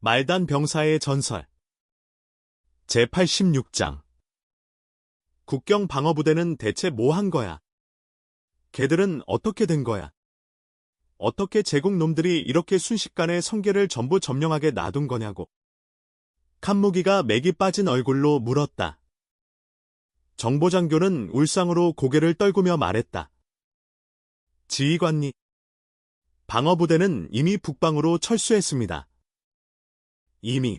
말단 병사의 전설 제86장 국경 방어부대는 대체 뭐 한 거야? 걔들은 어떻게 된 거야? 어떻게 제국 놈들이 이렇게 순식간에 성계를 전부 점령하게 놔둔 거냐고. 칸무기가 맥이 빠진 얼굴로 물었다. 정보장교는 울상으로 고개를 떨구며 말했다. 지휘관님, 방어부대는 이미 북방으로 철수했습니다. 이미.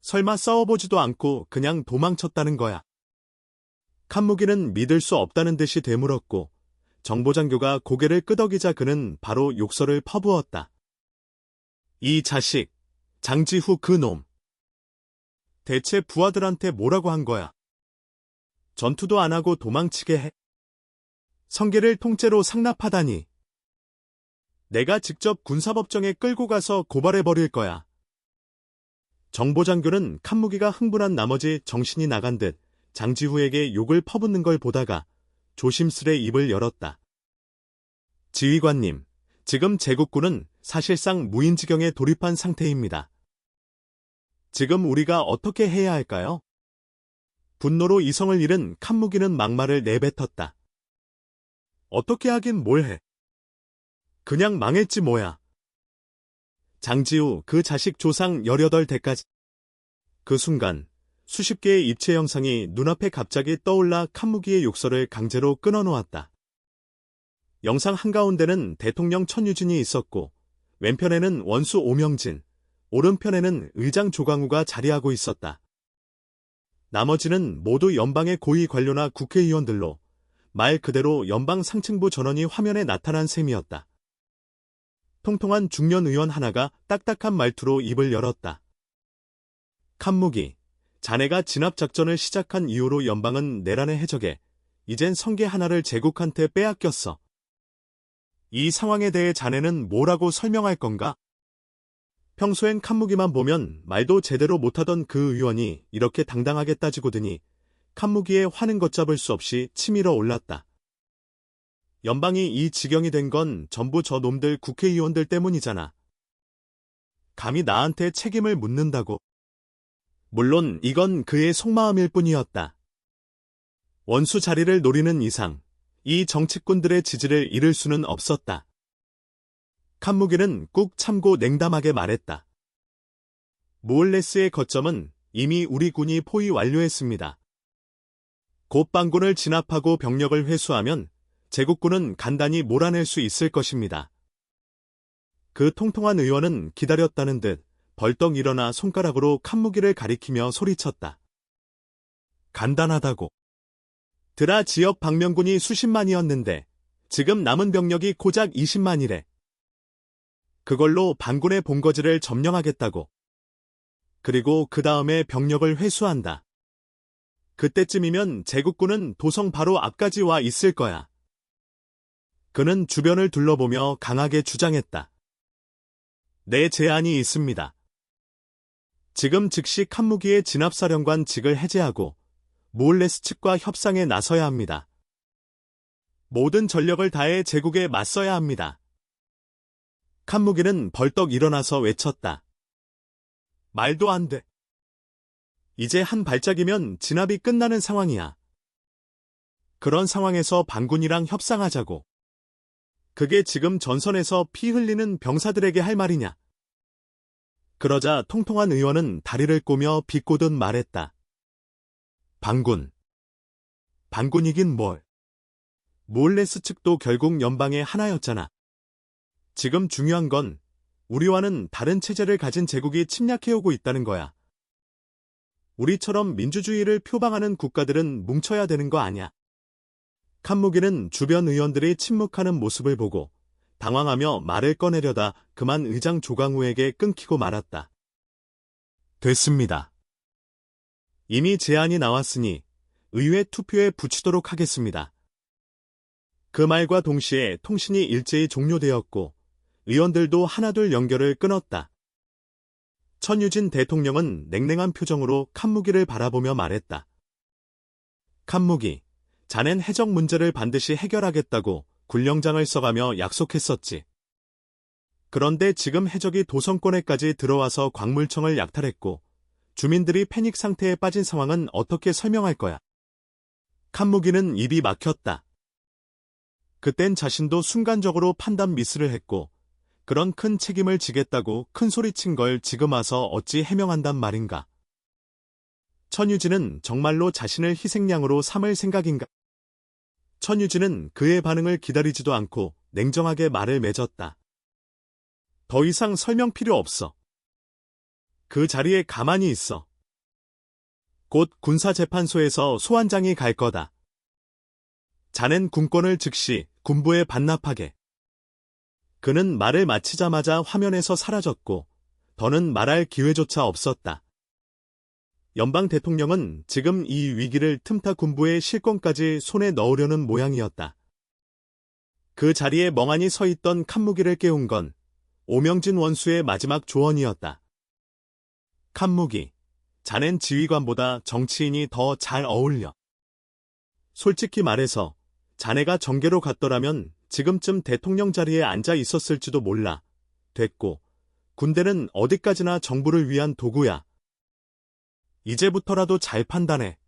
설마 싸워보지도 않고 그냥 도망쳤다는 거야. 칸무기는 믿을 수 없다는 듯이 되물었고 정보장교가 고개를 끄덕이자 그는 바로 욕설을 퍼부었다. 이 자식, 장지후 그놈. 대체 부하들한테 뭐라고 한 거야? 전투도 안 하고 도망치게 해? 성계를 통째로 상납하다니. 내가 직접 군사법정에 끌고 가서 고발해버릴 거야. 정보장교는 칸무기가 흥분한 나머지 정신이 나간 듯 장지후에게 욕을 퍼붓는 걸 보다가 조심스레 입을 열었다. 지휘관님, 지금 제국군은 사실상 무인지경에 돌입한 상태입니다. 지금 우리가 어떻게 해야 할까요? 분노로 이성을 잃은 칸무기는 막말을 내뱉었다. 어떻게 하긴 뭘 해. 그냥 망했지 뭐야. 장지후 그 자식 조상 18대까지. 그 순간 수십 개의 입체 형상이 눈앞에 갑자기 떠올라 칸무기의 욕설을 강제로 끊어놓았다. 영상 한가운데는 대통령 천유진이 있었고 왼편에는 원수 오명진, 오른편에는 의장 조광우가 자리하고 있었다. 나머지는 모두 연방의 고위 관료나 국회의원들로 말 그대로 연방 상층부 전원이 화면에 나타난 셈이었다. 통통한 중년 의원 하나가 딱딱한 말투로 입을 열었다. 칸무기, 자네가 진압작전을 시작한 이후로 연방은 내란의 해적에 이젠 성계 하나를 제국한테 빼앗겼어. 이 상황에 대해 자네는 뭐라고 설명할 건가? 평소엔 칸무기만 보면 말도 제대로 못하던 그 의원이 이렇게 당당하게 따지고 드니 칸무기의 화는 걷잡을 수 없이 치밀어 올랐다. 연방이 이 지경이 된 건 전부 저 놈들 국회의원들 때문이잖아. 감히 나한테 책임을 묻는다고. 물론 이건 그의 속마음일 뿐이었다. 원수 자리를 노리는 이상 이 정치꾼들의 지지를 잃을 수는 없었다. 칸무기는 꾹 참고 냉담하게 말했다. 모을레스의 거점은 이미 우리 군이 포위 완료했습니다. 곧 반군을 진압하고 병력을 회수하면 제국군은 간단히 몰아낼 수 있을 것입니다. 그 통통한 의원은 기다렸다는 듯 벌떡 일어나 손가락으로 칸무기를 가리키며 소리쳤다. 간단하다고. 드라 지역 방면군이 수십만이었는데 지금 남은 병력이 고작 20만이래. 그걸로 반군의 본거지를 점령하겠다고. 그리고 그 다음에 병력을 회수한다. 그때쯤이면 제국군은 도성 바로 앞까지 와 있을 거야. 그는 주변을 둘러보며 강하게 주장했다. 내 제안이 있습니다. 지금 즉시 칸무기의 진압사령관직을 해제하고 모을레스 측과 협상에 나서야 합니다. 모든 전력을 다해 제국에 맞서야 합니다. 칸무기는 벌떡 일어나서 외쳤다. 말도 안 돼. 이제 한 발작이면 진압이 끝나는 상황이야. 그런 상황에서 반군이랑 협상하자고. 그게 지금 전선에서 피 흘리는 병사들에게 할 말이냐. 그러자 통통한 의원은 다리를 꼬며 비꼬듯 말했다. 반군. 반군이긴 뭘. 모을레스 측도 결국 연방의 하나였잖아. 지금 중요한 건 우리와는 다른 체제를 가진 제국이 침략해오고 있다는 거야. 우리처럼 민주주의를 표방하는 국가들은 뭉쳐야 되는 거 아냐. 칸무기는 주변 의원들이 침묵하는 모습을 보고 당황하며 말을 꺼내려다 그만 의장 조광우에게 끊기고 말았다. 됐습니다. 이미 제안이 나왔으니 의회 투표에 붙이도록 하겠습니다. 그 말과 동시에 통신이 일제히 종료되었고 의원들도 하나둘 연결을 끊었다. 천유진 대통령은 냉랭한 표정으로 칸무기를 바라보며 말했다. 칸무기, 자넨 해적 문제를 반드시 해결하겠다고 군령장을 써가며 약속했었지. 그런데 지금 해적이 도성권에까지 들어와서 광물청을 약탈했고 주민들이 패닉 상태에 빠진 상황은 어떻게 설명할 거야? 칸무기는 입이 막혔다. 그땐 자신도 순간적으로 판단 미스를 했고 그런 큰 책임을 지겠다고 큰 소리친 걸 지금 와서 어찌 해명한단 말인가? 천유진은 정말로 자신을 희생양으로 삼을 생각인가? 천유진은 그의 반응을 기다리지도 않고 냉정하게 말을 맺었다. 더 이상 설명 필요 없어. 그 자리에 가만히 있어. 곧 군사재판소에서 소환장이 갈 거다. 자넨 군권을 즉시 군부에 반납하게. 그는 말을 마치자마자 화면에서 사라졌고 더는 말할 기회조차 없었다. 연방 대통령은 지금 이 위기를 틈타 군부의 실권까지 손에 넣으려는 모양이었다. 그 자리에 멍하니 서 있던 칸무기를 깨운 건 오명진 원수의 마지막 조언이었다. 칸무기, 자넨 지휘관보다 정치인이 더 잘 어울려. 솔직히 말해서 자네가 정계로 갔더라면 지금쯤 대통령 자리에 앉아 있었을지도 몰라. 됐고, 군대는 어디까지나 정부를 위한 도구야. 이제부터라도 잘 판단해.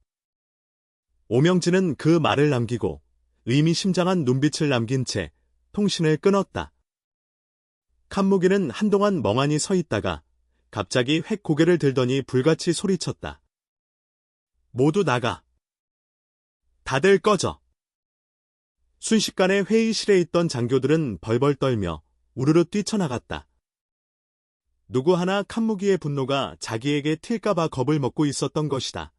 오명진은 그 말을 남기고 의미심장한 눈빛을 남긴 채 통신을 끊었다. 칸무기는 한동안 멍하니 서 있다가 갑자기 획 고개를 들더니 불같이 소리쳤다. 모두 나가. 다들 꺼져. 순식간에 회의실에 있던 장교들은 벌벌 떨며 우르르 뛰쳐나갔다. 누구 하나 칸무기의 분노가 자기에게 튈까봐 겁을 먹고 있었던 것이다.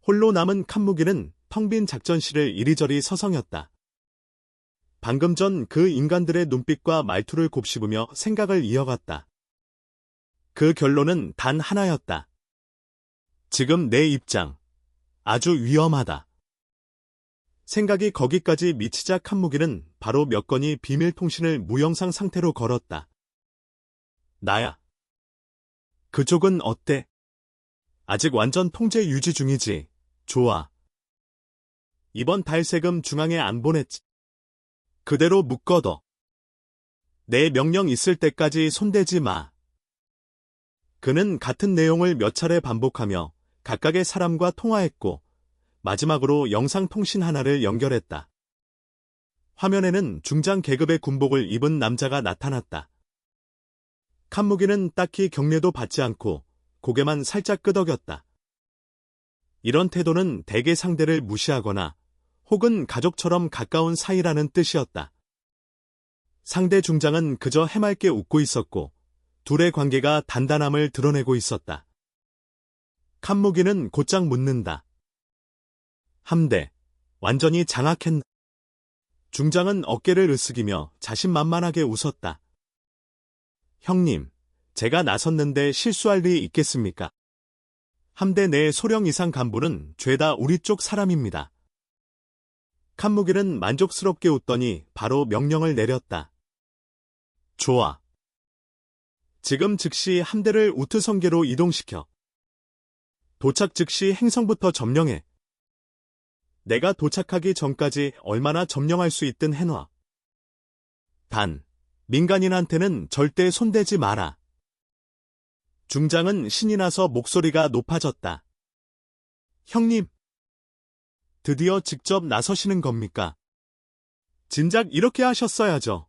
홀로 남은 칸무기는 텅 빈 작전실을 이리저리 서성였다. 방금 전 그 인간들의 눈빛과 말투를 곱씹으며 생각을 이어갔다. 그 결론은 단 하나였다. 지금 내 입장, 아주 위험하다. 생각이 거기까지 미치자 칸무기는 바로 몇 건이 비밀 통신을 무영상 상태로 걸었다. 나야. 그쪽은 어때? 아직 완전 통제 유지 중이지. 좋아. 이번 달 세금 중앙에 안 보냈지. 그대로 묶어둬. 내 명령 있을 때까지 손대지 마. 그는 같은 내용을 몇 차례 반복하며 각각의 사람과 통화했고 마지막으로 영상통신 하나를 연결했다. 화면에는 중장 계급의 군복을 입은 남자가 나타났다. 칸무기는 딱히 경례도 받지 않고 고개만 살짝 끄덕였다. 이런 태도는 대개 상대를 무시하거나 혹은 가족처럼 가까운 사이라는 뜻이었다. 상대 중장은 그저 해맑게 웃고 있었고 둘의 관계가 단단함을 드러내고 있었다. 칸무기는 곧장 묻는다. 함대, 완전히 장악했나? 중장은 어깨를 으쓱이며 자신만만하게 웃었다. 형님, 제가 나섰는데 실수할 리 있겠습니까? 함대 내 소령 이상 간부는 죄다 우리 쪽 사람입니다. 칸무기는 만족스럽게 웃더니 바로 명령을 내렸다. 좋아. 지금 즉시 함대를 우트성계로 이동시켜. 도착 즉시 행성부터 점령해. 내가 도착하기 전까지 얼마나 점령할 수 있든 해놔. 단, 민간인한테는 절대 손대지 마라. 중장은 신이 나서 목소리가 높아졌다. 형님, 드디어 직접 나서시는 겁니까? 진작 이렇게 하셨어야죠.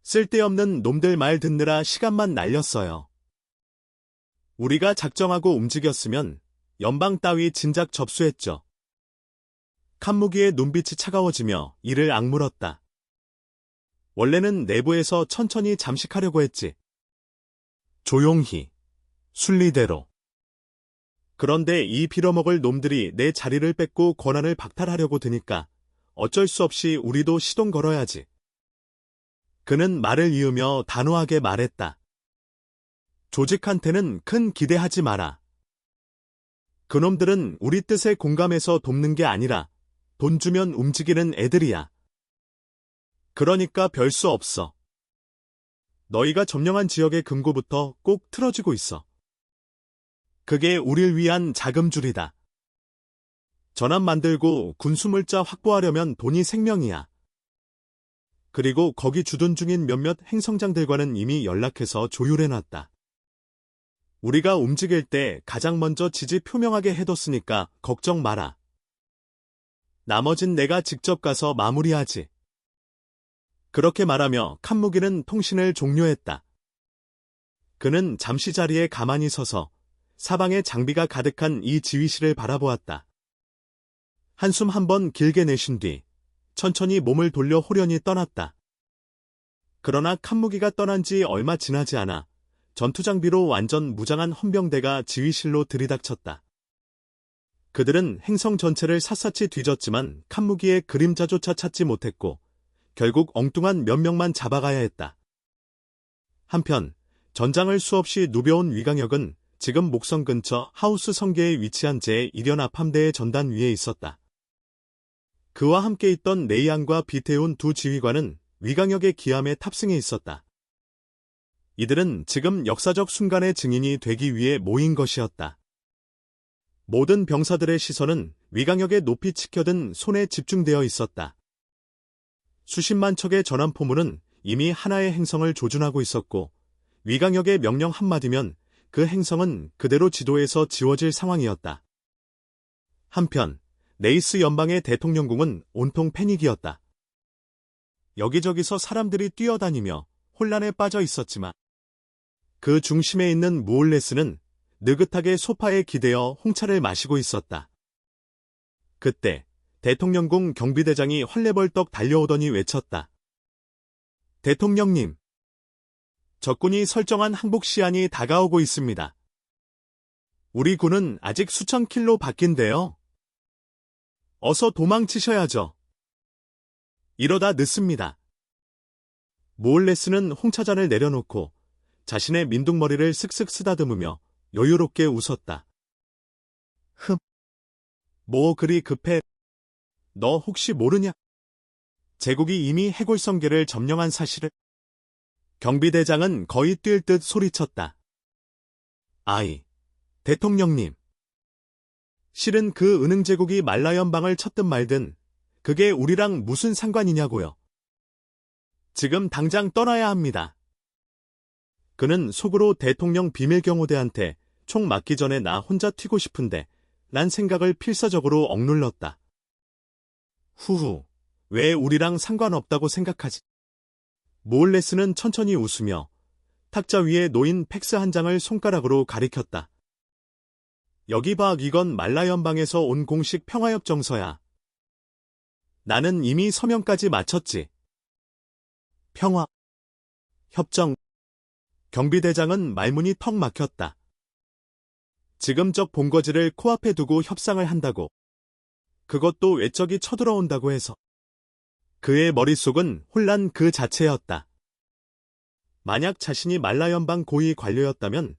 쓸데없는 놈들 말 듣느라 시간만 날렸어요. 우리가 작정하고 움직였으면 연방 따위 진작 접수했죠. 칸무기의 눈빛이 차가워지며 이를 악물었다. 원래는 내부에서 천천히 잠식하려고 했지. 조용히, 순리대로. 그런데 이 빌어먹을 놈들이 내 자리를 뺏고 권한을 박탈하려고 드니까 어쩔 수 없이 우리도 시동 걸어야지. 그는 말을 이으며 단호하게 말했다. 조직한테는 큰 기대하지 마라. 그놈들은 우리 뜻에 공감해서 돕는 게 아니라 돈 주면 움직이는 애들이야. 그러니까 별 수 없어. 너희가 점령한 지역의 금고부터 꼭 틀어지고 있어. 그게 우릴 위한 자금줄이다. 전함 만들고 군수물자 확보하려면 돈이 생명이야. 그리고 거기 주둔 중인 몇몇 행성장들과는 이미 연락해서 조율해놨다. 우리가 움직일 때 가장 먼저 지지 표명하게 해뒀으니까 걱정 마라. 나머진 내가 직접 가서 마무리하지. 그렇게 말하며 칸무기는 통신을 종료했다. 그는 잠시 자리에 가만히 서서 사방에 장비가 가득한 이 지휘실을 바라보았다. 한숨 한번 길게 내쉰 뒤 천천히 몸을 돌려 호련히 떠났다. 그러나 칸무기가 떠난 지 얼마 지나지 않아 전투장비로 완전 무장한 헌병대가 지휘실로 들이닥쳤다. 그들은 행성 전체를 샅샅이 뒤졌지만 칸무기의 그림자조차 찾지 못했고 결국 엉뚱한 몇 명만 잡아가야 했다. 한편 전장을 수없이 누벼온 위강역은 지금 목성 근처 하우스 성계에 위치한 제1연 합함대의 전단 위에 있었다. 그와 함께 있던 레이안과 비태운 두 지휘관은 위강역의 기함에 탑승해 있었다. 이들은 지금 역사적 순간의 증인이 되기 위해 모인 것이었다. 모든 병사들의 시선은 위강역에 높이 치켜든 손에 집중되어 있었다. 수십만 척의 전함포물은 이미 하나의 행성을 조준하고 있었고 위강역의 명령 한마디면 그 행성은 그대로 지도에서 지워질 상황이었다. 한편 네이스 연방의 대통령궁은 온통 패닉이었다. 여기저기서 사람들이 뛰어다니며 혼란에 빠져 있었지만 그 중심에 있는 무올레스는 느긋하게 소파에 기대어 홍차를 마시고 있었다. 그때 대통령궁 경비대장이 헐레벌떡 달려오더니 외쳤다. 대통령님, 적군이 설정한 항복 시한이 다가오고 있습니다. 우리 군은 아직 수천 킬로 밖인데요. 어서 도망치셔야죠. 이러다 늦습니다. 무올레스는 홍차잔을 내려놓고 자신의 민둥머리를 쓱쓱 쓰다듬으며 여유롭게 웃었다. 뭐 그리 급해? 너 혹시 모르냐? 제국이 이미 해골성계를 점령한 사실을? 경비대장은 거의 뛸 듯 소리쳤다. 아이, 대통령님. 실은 그 은흥제국이 말라연방을 쳤든 말든 그게 우리랑 무슨 상관이냐고요. 지금 당장 떠나야 합니다. 그는 속으로 대통령 비밀경호대한테 총 맞기 전에 나 혼자 튀고 싶은데 란 생각을 필사적으로 억눌렀다. 후후, 왜 우리랑 상관없다고 생각하지? 모올레스는 천천히 웃으며 탁자 위에 놓인 팩스 한 장을 손가락으로 가리켰다. 여기 봐, 이건 말라연방에서 온 공식 평화협정서야. 나는 이미 서명까지 마쳤지. 평화, 협정. 경비대장은 말문이 턱 막혔다. 지금 적 본거지를 코앞에 두고 협상을 한다고. 그것도 외적이 쳐들어온다고 해서. 그의 머릿속은 혼란 그 자체였다. 만약 자신이 말라연방 고위 관료였다면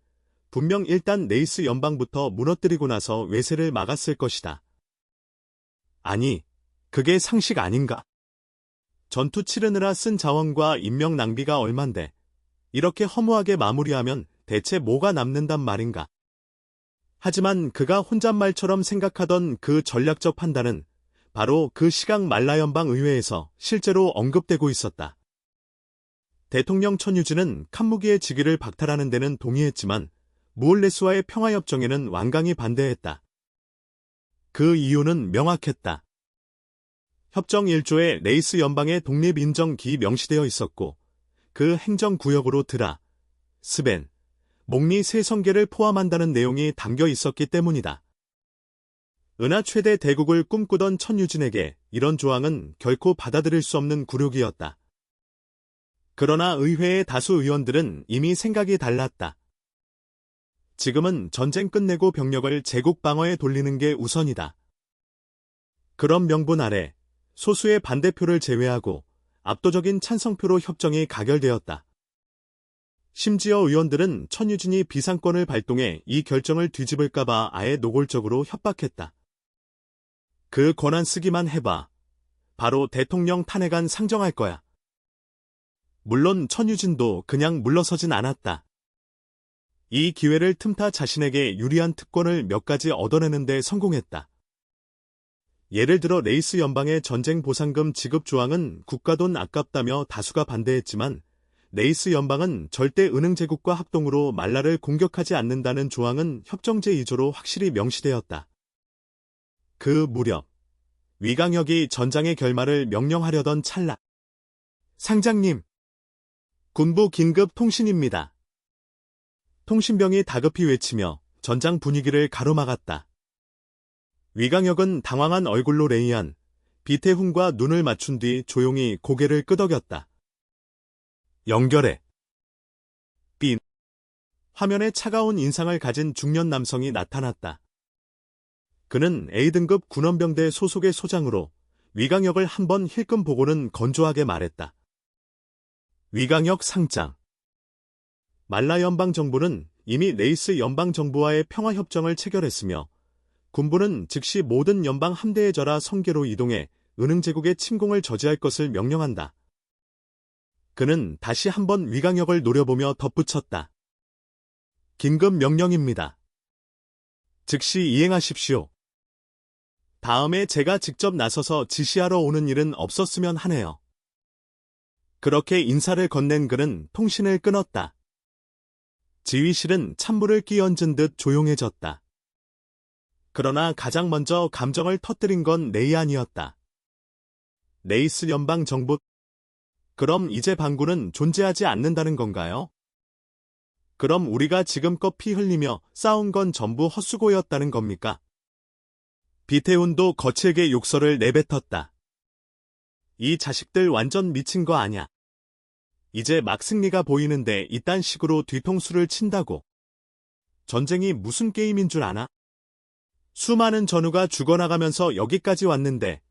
분명 일단 네이스 연방부터 무너뜨리고 나서 외세를 막았을 것이다. 아니, 그게 상식 아닌가? 전투 치르느라 쓴 자원과 인명 낭비가 얼만데 이렇게 허무하게 마무리하면 대체 뭐가 남는단 말인가? 하지만 그가 혼잣말처럼 생각하던 그 전략적 판단은 바로 그 시각 말라연방 의회에서 실제로 언급되고 있었다. 대통령 천유진은 칸무기의 직위를 박탈하는 데는 동의했지만 무올레스와의 평화협정에는 완강히 반대했다. 그 이유는 명확했다. 협정 1조에 네이스 연방의 독립인정기 명시되어 있었고 그 행정구역으로 드라, 스벤, 목리 세 성계를 포함한다는 내용이 담겨 있었기 때문이다. 은하 최대 대국을 꿈꾸던 천유진에게 이런 조항은 결코 받아들일 수 없는 굴욕이었다. 그러나 의회의 다수 의원들은 이미 생각이 달랐다. 지금은 전쟁 끝내고 병력을 제국 방어에 돌리는 게 우선이다. 그런 명분 아래 소수의 반대표를 제외하고 압도적인 찬성표로 협정이 가결되었다. 심지어 의원들은 천유진이 비상권을 발동해 이 결정을 뒤집을까봐 아예 노골적으로 협박했다. 그 권한 쓰기만 해봐. 바로 대통령 탄핵안 상정할 거야. 물론 천유진도 그냥 물러서진 않았다. 이 기회를 틈타 자신에게 유리한 특권을 몇 가지 얻어내는 데 성공했다. 예를 들어 레이스 연방의 전쟁 보상금 지급 조항은 국가돈 아깝다며 다수가 반대했지만 레이스 연방은 절대 은흥제국과 합동으로 말라를 공격하지 않는다는 조항은 협정제 2조로 확실히 명시되었다. 그 무렵 위강혁이 전장의 결말을 명령하려던 찰나. 상장님, 군부 긴급 통신입니다. 통신병이 다급히 외치며 전장 분위기를 가로막았다. 위강혁은 당황한 얼굴로 레이안, 비태훈과 눈을 맞춘 뒤 조용히 고개를 끄덕였다. 연결해. 빈. 화면에 차가운 인상을 가진 중년 남성이 나타났다. 그는 A등급 군원병대 소속의 소장으로 위강혁을 한번 힐끔 보고는 건조하게 말했다. 위강혁 상장. 말라 연방정부는 이미 레이스 연방정부와의 평화협정을 체결했으며 군부는 즉시 모든 연방 함대에 절하 성계로 이동해 은흥제국의 침공을 저지할 것을 명령한다. 그는 다시 한번 위강혁을 노려보며 덧붙였다. 긴급 명령입니다. 즉시 이행하십시오. 다음에 제가 직접 나서서 지시하러 오는 일은 없었으면 하네요. 그렇게 인사를 건넨 그는 통신을 끊었다. 지휘실은 찬물을 끼얹은 듯 조용해졌다. 그러나 가장 먼저 감정을 터뜨린 건 레이안이었다. 레이스 연방정부. 그럼 이제 반군은 존재하지 않는다는 건가요? 그럼 우리가 지금껏 피 흘리며 싸운 건 전부 헛수고였다는 겁니까? 비태훈도 거칠게 욕설을 내뱉었다. 이 자식들 완전 미친 거 아냐. 이제 막 승리가 보이는데 이딴 식으로 뒤통수를 친다고. 전쟁이 무슨 게임인 줄 아나? 수많은 전우가 죽어나가면서 여기까지 왔는데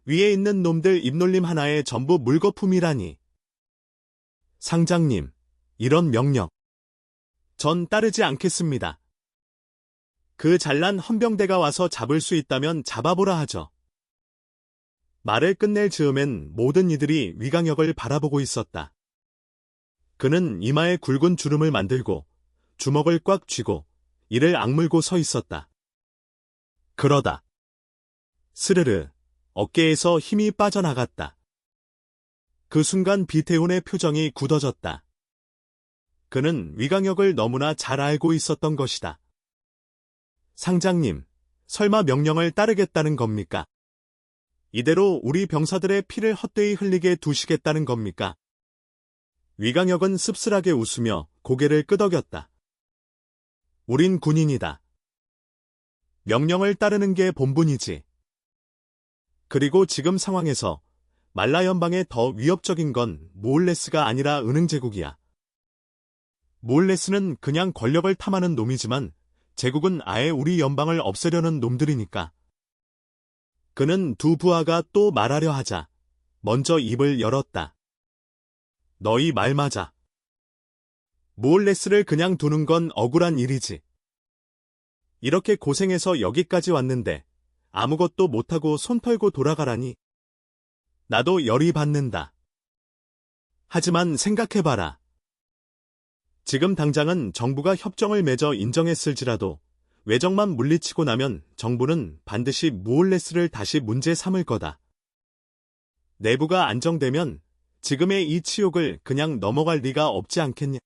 위에 있는 놈들 입놀림 하나에 전부 물거품이라니. 상장님, 이런 명령 전 따르지 않겠습니다. 그 잘난 헌병대가 와서 잡을 수 있다면 잡아보라 하죠. 말을 끝낼 즈음엔 모든 이들이 위강혁을 바라보고 있었다. 그는 이마에 굵은 주름을 만들고 주먹을 꽉 쥐고 이를 악물고 서 있었다. 그러다 스르르 어깨에서 힘이 빠져나갔다. 그 순간 비태훈의 표정이 굳어졌다. 그는 위강혁을 너무나 잘 알고 있었던 것이다. 상장님, 설마 명령을 따르겠다는 겁니까? 이대로 우리 병사들의 피를 헛되이 흘리게 두시겠다는 겁니까? 위강혁은 씁쓸하게 웃으며 고개를 끄덕였다. 우린 군인이다. 명령을 따르는 게 본분이지. 그리고 지금 상황에서 말라 연방에 더 위협적인 건 모올레스가 아니라 은흥제국이야. 모올레스는 그냥 권력을 탐하는 놈이지만 제국은 아예 우리 연방을 없애려는 놈들이니까. 그는 두 부하가 또 말하려 하자 먼저 입을 열었다. 너희 말 맞아. 모올레스를 그냥 두는 건 억울한 일이지. 이렇게 고생해서 여기까지 왔는데 아무것도 못하고 손 털고 돌아가라니. 나도 열이 받는다. 하지만 생각해봐라. 지금 당장은 정부가 협정을 맺어 인정했을지라도 외적만 물리치고 나면 정부는 반드시 모올레스를 다시 문제 삼을 거다. 내부가 안정되면 지금의 이 치욕을 그냥 넘어갈 리가 없지 않겠냐.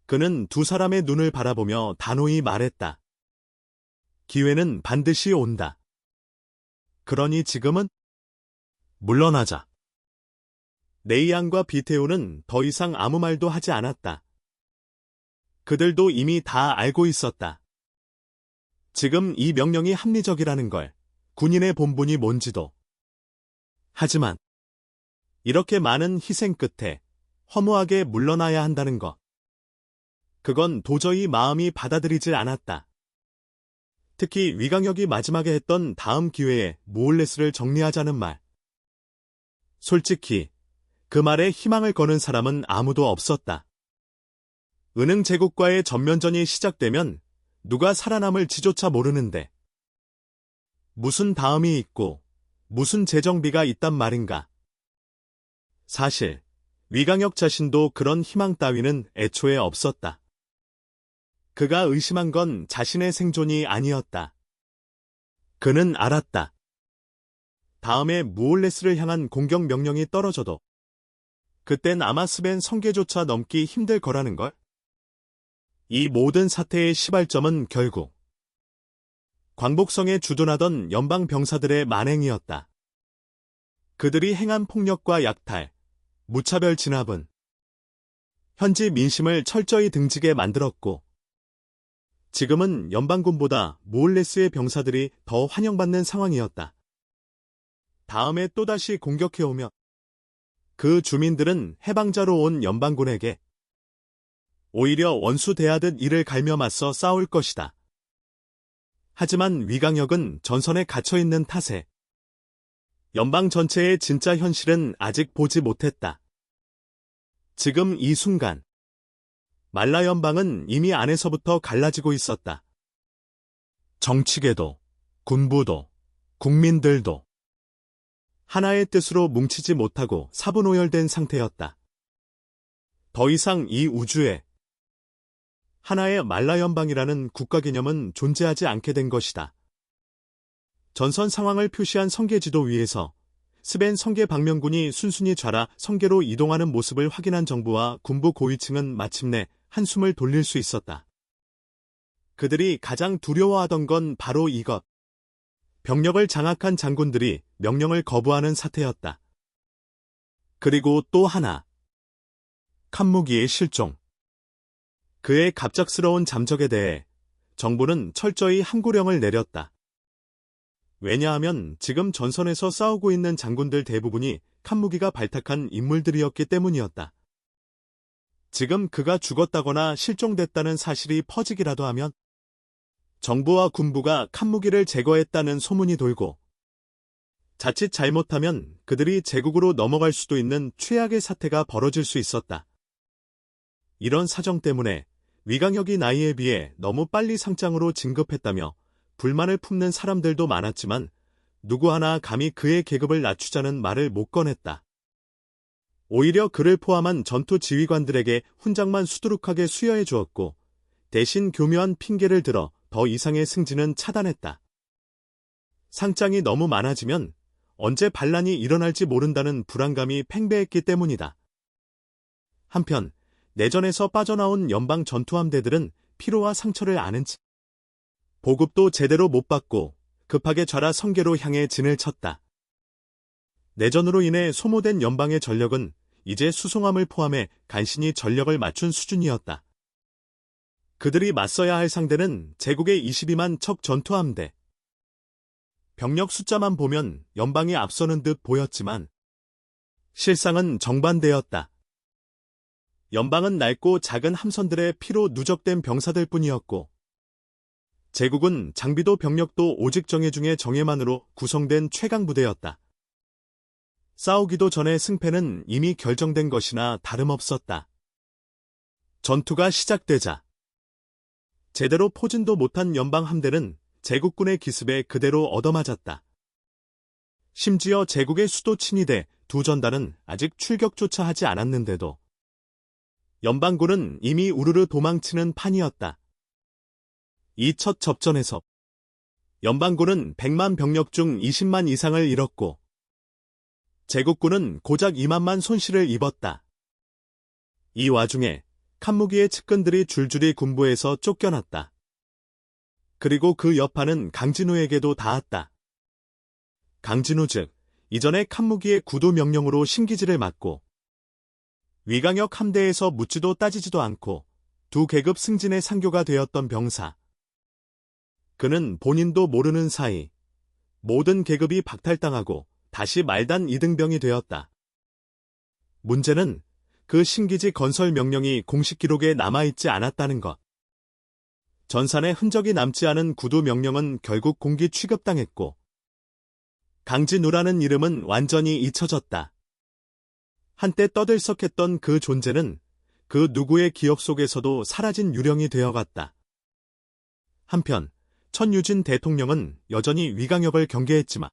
그는 두 사람의 눈을 바라보며 단호히 말했다. 기회는 반드시 온다. 그러니 지금은 물러나자. 레이안과 비태우는 더 이상 아무 말도 하지 않았다. 그들도 이미 다 알고 있었다. 지금 이 명령이 합리적이라는 걸, 군인의 본분이 뭔지도. 하지만 이렇게 많은 희생 끝에 허무하게 물러나야 한다는 것. 그건 도저히 마음이 받아들이질 않았다. 특히 위강혁이 마지막에 했던 다음 기회에 모올레스를 정리하자는 말. 솔직히 그 말에 희망을 거는 사람은 아무도 없었다. 은흥제국과의 전면전이 시작되면 누가 살아남을지조차 모르는데 무슨 다음이 있고 무슨 재정비가 있단 말인가. 사실 위강혁 자신도 그런 희망 따위는 애초에 없었다. 그가 의심한 건 자신의 생존이 아니었다. 그는 알았다. 다음에 무올레스를 향한 공격 명령이 떨어져도 그땐 아마 스벤 성계조차 넘기 힘들 거라는걸? 이 모든 사태의 시발점은 결국 광복성에 주둔하던 연방 병사들의 만행이었다. 그들이 행한 폭력과 약탈, 무차별 진압은 현지 민심을 철저히 등지게 만들었고, 지금은 연방군보다 무올레스의 병사들이 더 환영받는 상황이었다. 다음에 또다시 공격해오며 그 주민들은 해방자로 온 연방군에게 오히려 원수 대하듯 이를 갈며 맞서 싸울 것이다. 하지만 위강역은 전선에 갇혀있는 탓에 연방 전체의 진짜 현실은 아직 보지 못했다. 지금 이 순간 말라 연방은 이미 안에서부터 갈라지고 있었다. 정치계도, 군부도, 국민들도 하나의 뜻으로 뭉치지 못하고 사분오열된 상태였다. 더 이상 이 우주에 하나의 말라 연방이라는 국가 개념은 존재하지 않게 된 것이다. 전선 상황을 표시한 성계지도 위에서 스벤 성계 방면군이 순순히 좌라 성계로 이동하는 모습을 확인한 정부와 군부 고위층은 마침내 한숨을 돌릴 수 있었다. 그들이 가장 두려워하던 건 바로 이것. 병력을 장악한 장군들이 명령을 거부하는 사태였다. 그리고 또 하나. 칸무기의 실종. 그의 갑작스러운 잠적에 대해 정부는 철저히 항구령을 내렸다. 왜냐하면 지금 전선에서 싸우고 있는 장군들 대부분이 칸무기가 발탁한 인물들이었기 때문이었다. 지금 그가 죽었다거나 실종됐다는 사실이 퍼지기라도 하면 정부와 군부가 칸무기를 제거했다는 소문이 돌고 자칫 잘못하면 그들이 제국으로 넘어갈 수도 있는 최악의 사태가 벌어질 수 있었다. 이런 사정 때문에 위강역이 나이에 비해 너무 빨리 상장으로 진급했다며 불만을 품는 사람들도 많았지만 누구 하나 감히 그의 계급을 낮추자는 말을 못 꺼냈다. 오히려 그를 포함한 전투 지휘관들에게 훈장만 수두룩하게 수여해 주었고 대신 교묘한 핑계를 들어 더 이상의 승진은 차단했다. 상장이 너무 많아지면 언제 반란이 일어날지 모른다는 불안감이 팽배했기 때문이다. 한편 내전에서 빠져나온 연방 전투함대들은 피로와 상처를 아는 채 보급도 제대로 못 받고 급하게 좌라 성계로 향해 진을 쳤다. 내전으로 인해 소모된 연방의 전력은 이제 수송함을 포함해 간신히 전력을 맞춘 수준이었다. 그들이 맞서야 할 상대는 제국의 22만 척 전투함대. 병력 숫자만 보면 연방이 앞서는 듯 보였지만 실상은 정반대였다. 연방은 낡고 작은 함선들의 피로 누적된 병사들 뿐이었고 제국은 장비도 병력도 오직 정예 중의 정예만으로 구성된 최강 부대였다. 싸우기도 전에 승패는 이미 결정된 것이나 다름없었다. 전투가 시작되자 제대로 포진도 못한 연방 함대는 제국군의 기습에 그대로 얻어맞았다. 심지어 제국의 수도 친위대 두 전단은 아직 출격조차 하지 않았는데도 연방군은 이미 우르르 도망치는 판이었다. 이 첫 접전에서 연방군은 100만 병력 중 20만 이상을 잃었고 제국군은 고작 2만만 손실을 입었다. 이 와중에 칸무기의 측근들이 줄줄이 군부에서 쫓겨났다. 그리고 그 여파는 강진우에게도 닿았다. 강진우 즉 이전에 칸무기의 구도 명령으로 신기지를 맡고 위강역 함대에서 묻지도 따지지도 않고 두 계급 승진의 상교가 되었던 병사. 그는 본인도 모르는 사이 모든 계급이 박탈당하고 다시 말단 이등병이 되었다. 문제는 그 신기지 건설 명령이 공식 기록에 남아있지 않았다는 것. 전산에 흔적이 남지 않은 구도 명령은 결국 공기 취급당했고 강진우라는 이름은 완전히 잊혀졌다. 한때 떠들썩했던 그 존재는 그 누구의 기억 속에서도 사라진 유령이 되어갔다. 한편 천유진 대통령은 여전히 위강역을 경계했지만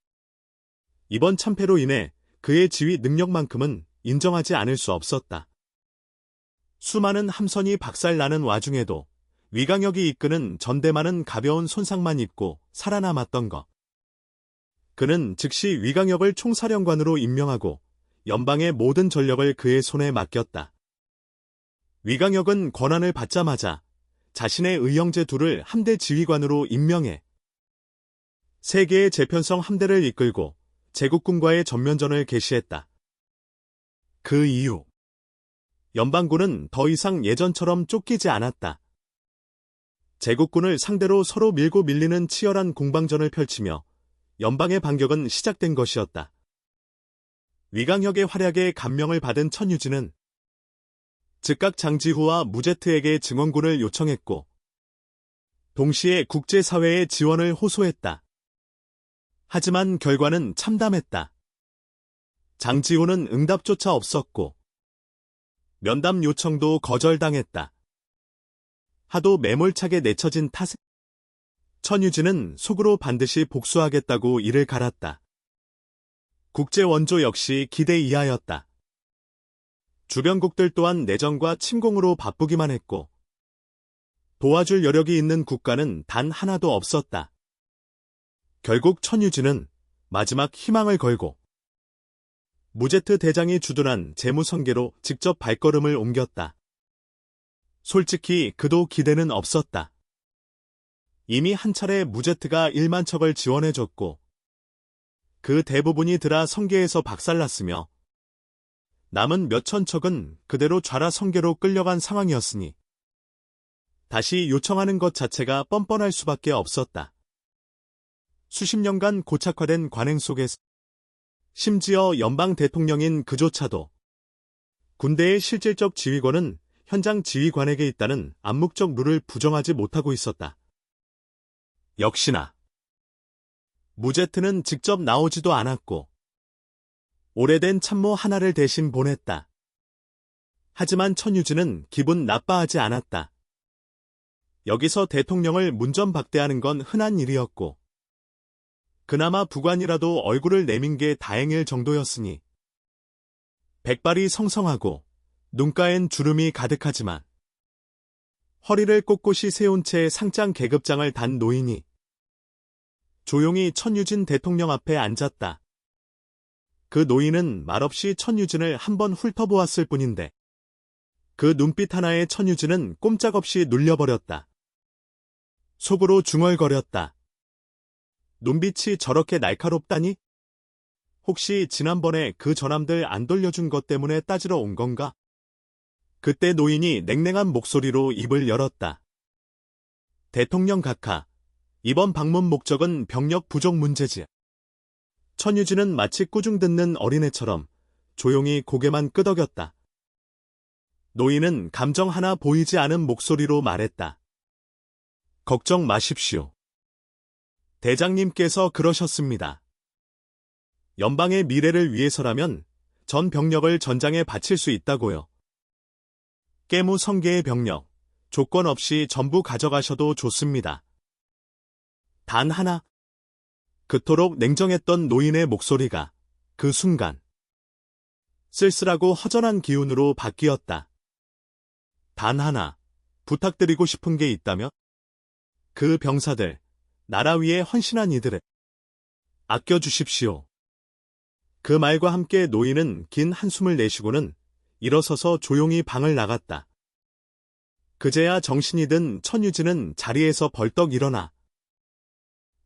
이번 참패로 인해 그의 지휘 능력만큼은 인정하지 않을 수 없었다. 수많은 함선이 박살나는 와중에도 위강역이 이끄는 전대만은 가벼운 손상만 입고 살아남았던 것. 그는 즉시 위강역을 총사령관으로 임명하고 연방의 모든 전력을 그의 손에 맡겼다. 위강역은 권한을 받자마자 자신의 의형제 둘을 함대 지휘관으로 임명해 세 개의 재편성 함대를 이끌고 제국군과의 전면전을 개시했다. 그 이후 연방군은 더 이상 예전처럼 쫓기지 않았다. 제국군을 상대로 서로 밀고 밀리는 치열한 공방전을 펼치며 연방의 반격은 시작된 것이었다. 위강혁의 활약에 감명을 받은 천유진은 즉각 장지후와 무제트에게 증원군을 요청했고 동시에 국제사회의 지원을 호소했다. 하지만 결과는 참담했다. 장지후는 응답조차 없었고 면담 요청도 거절당했다. 하도 매몰차게 내쳐진 탓에 천유진은 속으로 반드시 복수하겠다고 이를 갈았다. 국제원조 역시 기대 이하였다. 주변국들 또한 내전과 침공으로 바쁘기만 했고 도와줄 여력이 있는 국가는 단 하나도 없었다. 결국 천유진은 마지막 희망을 걸고 무제트 대장이 주둔한 재무성계로 직접 발걸음을 옮겼다. 솔직히 그도 기대는 없었다. 이미 한 차례 무제트가 1만 척을 지원해줬고 그 대부분이 드라 성계에서 박살났으며 남은 몇천 척은 그대로 좌라 성계로 끌려간 상황이었으니 다시 요청하는 것 자체가 뻔뻔할 수밖에 없었다. 수십 년간 고착화된 관행 속에서 심지어 연방 대통령인 그조차도 군대의 실질적 지휘권은 현장 지휘관에게 있다는 암묵적 룰을 부정하지 못하고 있었다. 역시나 무제트는 직접 나오지도 않았고 오래된 참모 하나를 대신 보냈다. 하지만 천유진은 기분 나빠하지 않았다. 여기서 대통령을 문전박대하는 건 흔한 일이었고 그나마 부관이라도 얼굴을 내민 게 다행일 정도였으니 백발이 성성하고 눈가엔 주름이 가득하지만 허리를 꼿꼿이 세운 채 상장 계급장을 단 노인이 조용히 천유진 대통령 앞에 앉았다. 그 노인은 말없이 천유진을 한번 훑어보았을 뿐인데 그 눈빛 하나에 천유진은 꼼짝없이 눌려버렸다. 속으로 중얼거렸다. 눈빛이 저렇게 날카롭다니? 혹시 지난번에 그 전함들 안 돌려준 것 때문에 따지러 온 건가? 그때 노인이 냉랭한 목소리로 입을 열었다. 대통령 각하, 이번 방문 목적은 병력 부족 문제지. 천유진은 마치 꾸중 듣는 어린애처럼 조용히 고개만 끄덕였다. 노인은 감정 하나 보이지 않은 목소리로 말했다. 걱정 마십시오. 대장님께서 그러셨습니다. 연방의 미래를 위해서라면 전 병력을 전장에 바칠 수 있다고요. 깨무 성계의 병력, 조건 없이 전부 가져가셔도 좋습니다. 단 하나. 그토록 냉정했던 노인의 목소리가 그 순간 쓸쓸하고 허전한 기운으로 바뀌었다. 단 하나, 부탁드리고 싶은 게 있다면? 그 병사들, 나라 위에 헌신한 이들을 아껴주십시오. 그 말과 함께 노인은 긴 한숨을 내쉬고는 일어서서 조용히 방을 나갔다. 그제야 정신이 든 천유진은 자리에서 벌떡 일어나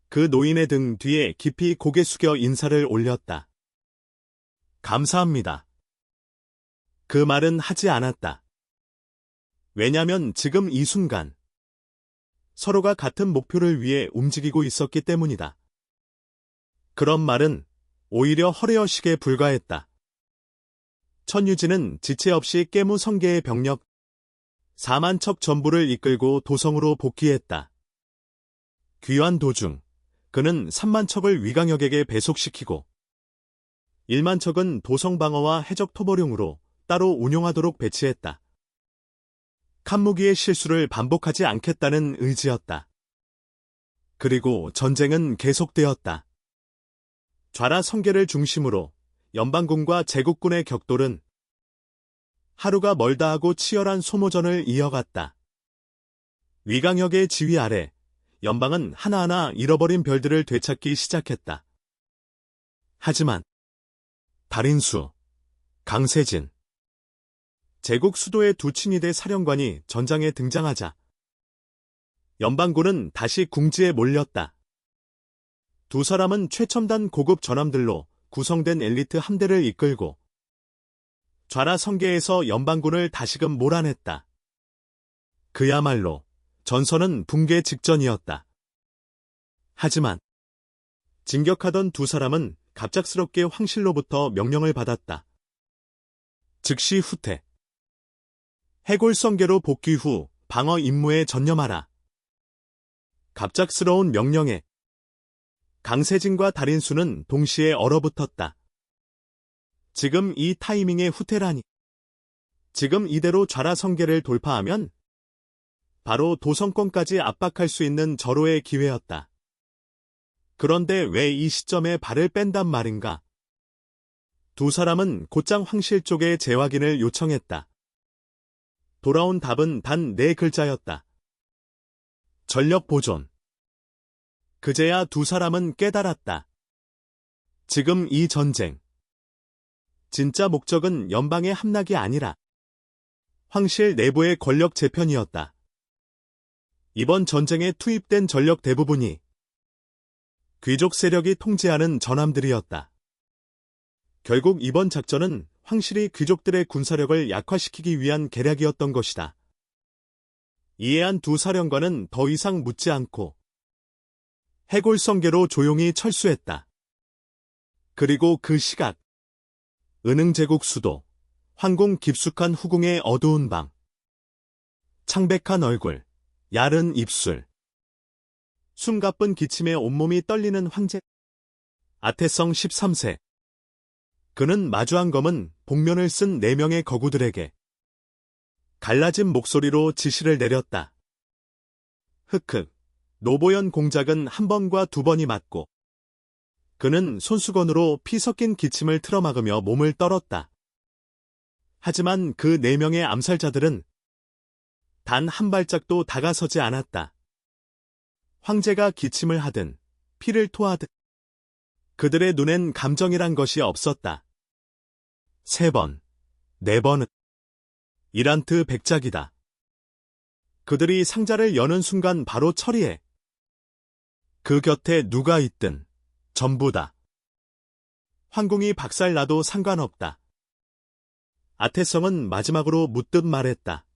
그 노인의 등 뒤에 깊이 고개 숙여 인사를 올렸다. 감사합니다. 그 말은 하지 않았다. 왜냐면 지금 이 순간 서로가 같은 목표를 위해 움직이고 있었기 때문이다. 그런 말은 오히려 허례허식에 불과했다. 천유진은 지체 없이 깨무 성계의 병력 4만 척 전부를 이끌고 도성으로 복귀했다. 귀환 도중 그는 3만 척을 위강역에게 배속시키고 1만 척은 도성 방어와 해적 토벌용으로 따로 운용하도록 배치했다. 칸무기의 실수를 반복하지 않겠다는 의지였다. 그리고 전쟁은 계속되었다. 좌라 성계를 중심으로 연방군과 제국군의 격돌은 하루가 멀다 하고 치열한 소모전을 이어갔다. 위강역의 지휘 아래 연방은 하나하나 잃어버린 별들을 되찾기 시작했다. 하지만 달인수, 강세진, 제국 수도의 두 친위대 사령관이 전장에 등장하자 연방군은 다시 궁지에 몰렸다. 두 사람은 최첨단 고급 전함들로 구성된 엘리트 함대를 이끌고 좌라성계에서 연방군을 다시금 몰아냈다. 그야말로 전선은 붕괴 직전이었다. 하지만 진격하던 두 사람은 갑작스럽게 황실로부터 명령을 받았다. 즉시 후퇴. 해골성계로 복귀 후 방어 임무에 전념하라. 갑작스러운 명령에 강세진과 달인수는 동시에 얼어붙었다. 지금 이 타이밍에 후퇴라니. 지금 이대로 좌라성계를 돌파하면 바로 도성권까지 압박할 수 있는 절호의 기회였다. 그런데 왜 이 시점에 발을 뺀단 말인가? 두 사람은 곧장 황실 쪽에 재확인을 요청했다. 돌아온 답은 단 4글자였다. 전력 보존. 그제야 두 사람은 깨달았다. 지금 이 전쟁. 진짜 목적은 연방의 함락이 아니라 황실 내부의 권력 재편이었다. 이번 전쟁에 투입된 전력 대부분이 귀족 세력이 통제하는 전함들이었다. 결국 이번 작전은 황실이 귀족들의 군사력을 약화시키기 위한 계략이었던 것이다. 이해한 두 사령관은 더 이상 묻지 않고 해골성계로 조용히 철수했다. 그리고 그 시각, 은흥제국 수도, 황궁 깊숙한 후궁의 어두운 방, 창백한 얼굴, 야른 입술, 숨가쁜 기침에 온몸이 떨리는 황제 아태성 13세. 그는 마주한 검은 복면을 쓴 4명의 거구들에게 갈라진 목소리로 지시를 내렸다. 흑흑, 노보연 공작은 1번과 2번이 맞고 그는 손수건으로 피 섞인 기침을 틀어막으며 몸을 떨었다. 하지만 그 4명의 암살자들은 단 한 발짝도 다가서지 않았다. 황제가 기침을 하든 피를 토하든 그들의 눈엔 감정이란 것이 없었다. 3번, 4번은 이란트 백작이다. 그들이 상자를 여는 순간 바로 처리해. 그 곁에 누가 있든 전부다. 황궁이 박살나도 상관없다. 아태성은 마지막으로 묻듯 말했다.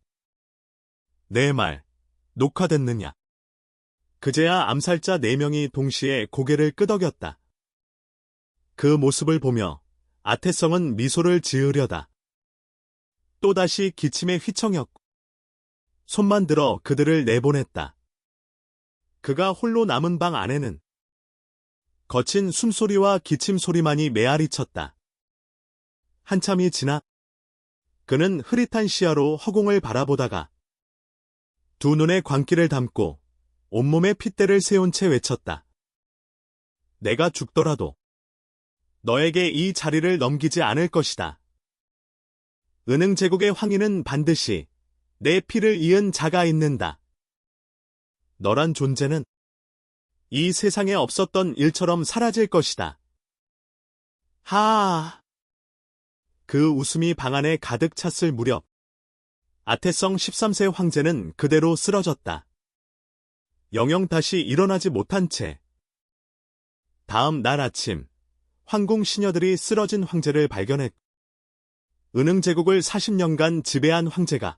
내 말, 녹화됐느냐? 그제야 암살자 4명이 동시에 고개를 끄덕였다. 그 모습을 보며 아태성은 미소를 지으려다. 또다시 기침에 휘청였고 손만 들어 그들을 내보냈다. 그가 홀로 남은 방 안에는 거친 숨소리와 기침 소리만이 메아리쳤다. 한참이 지나 그는 흐릿한 시야로 허공을 바라보다가 두 눈에 광기를 담고 온몸에 핏대를 세운 채 외쳤다. 내가 죽더라도 너에게 이 자리를 넘기지 않을 것이다. 은흥제국의 황희는 반드시 내 피를 이은 자가 있는다. 너란 존재는 이 세상에 없었던 일처럼 사라질 것이다. 하아. 그 웃음이 방 안에 가득 찼을 무렵 아태성 13세 황제는 그대로 쓰러졌다. 영영 다시 일어나지 못한 채 다음 날 아침 황궁 시녀들이 쓰러진 황제를 발견했고 은흥제국을 40년간 지배한 황제가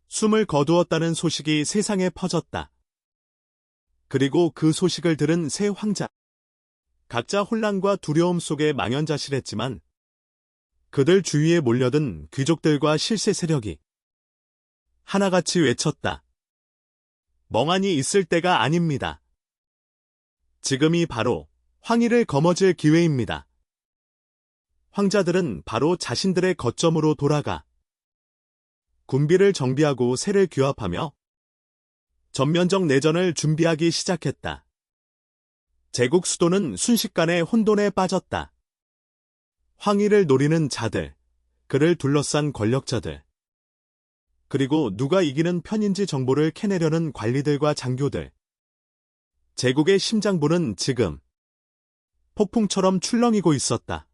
숨을 거두었다는 소식이 세상에 퍼졌다. 그리고 그 소식을 들은 세 황자. 각자 혼란과 두려움 속에 망연자실했지만 그들 주위에 몰려든 귀족들과 실세 세력이 하나같이 외쳤다. 멍하니 있을 때가 아닙니다. 지금이 바로 황희를 거머쥘 기회입니다. 황자들은 바로 자신들의 거점으로 돌아가 군비를 정비하고 세를 규합하며 전면적 내전을 준비하기 시작했다. 제국 수도는 순식간에 혼돈에 빠졌다. 황희를 노리는 자들, 그를 둘러싼 권력자들, 그리고 누가 이기는 편인지 정보를 캐내려는 관리들과 장교들. 제국의 심장부는 지금 폭풍처럼 출렁이고 있었다.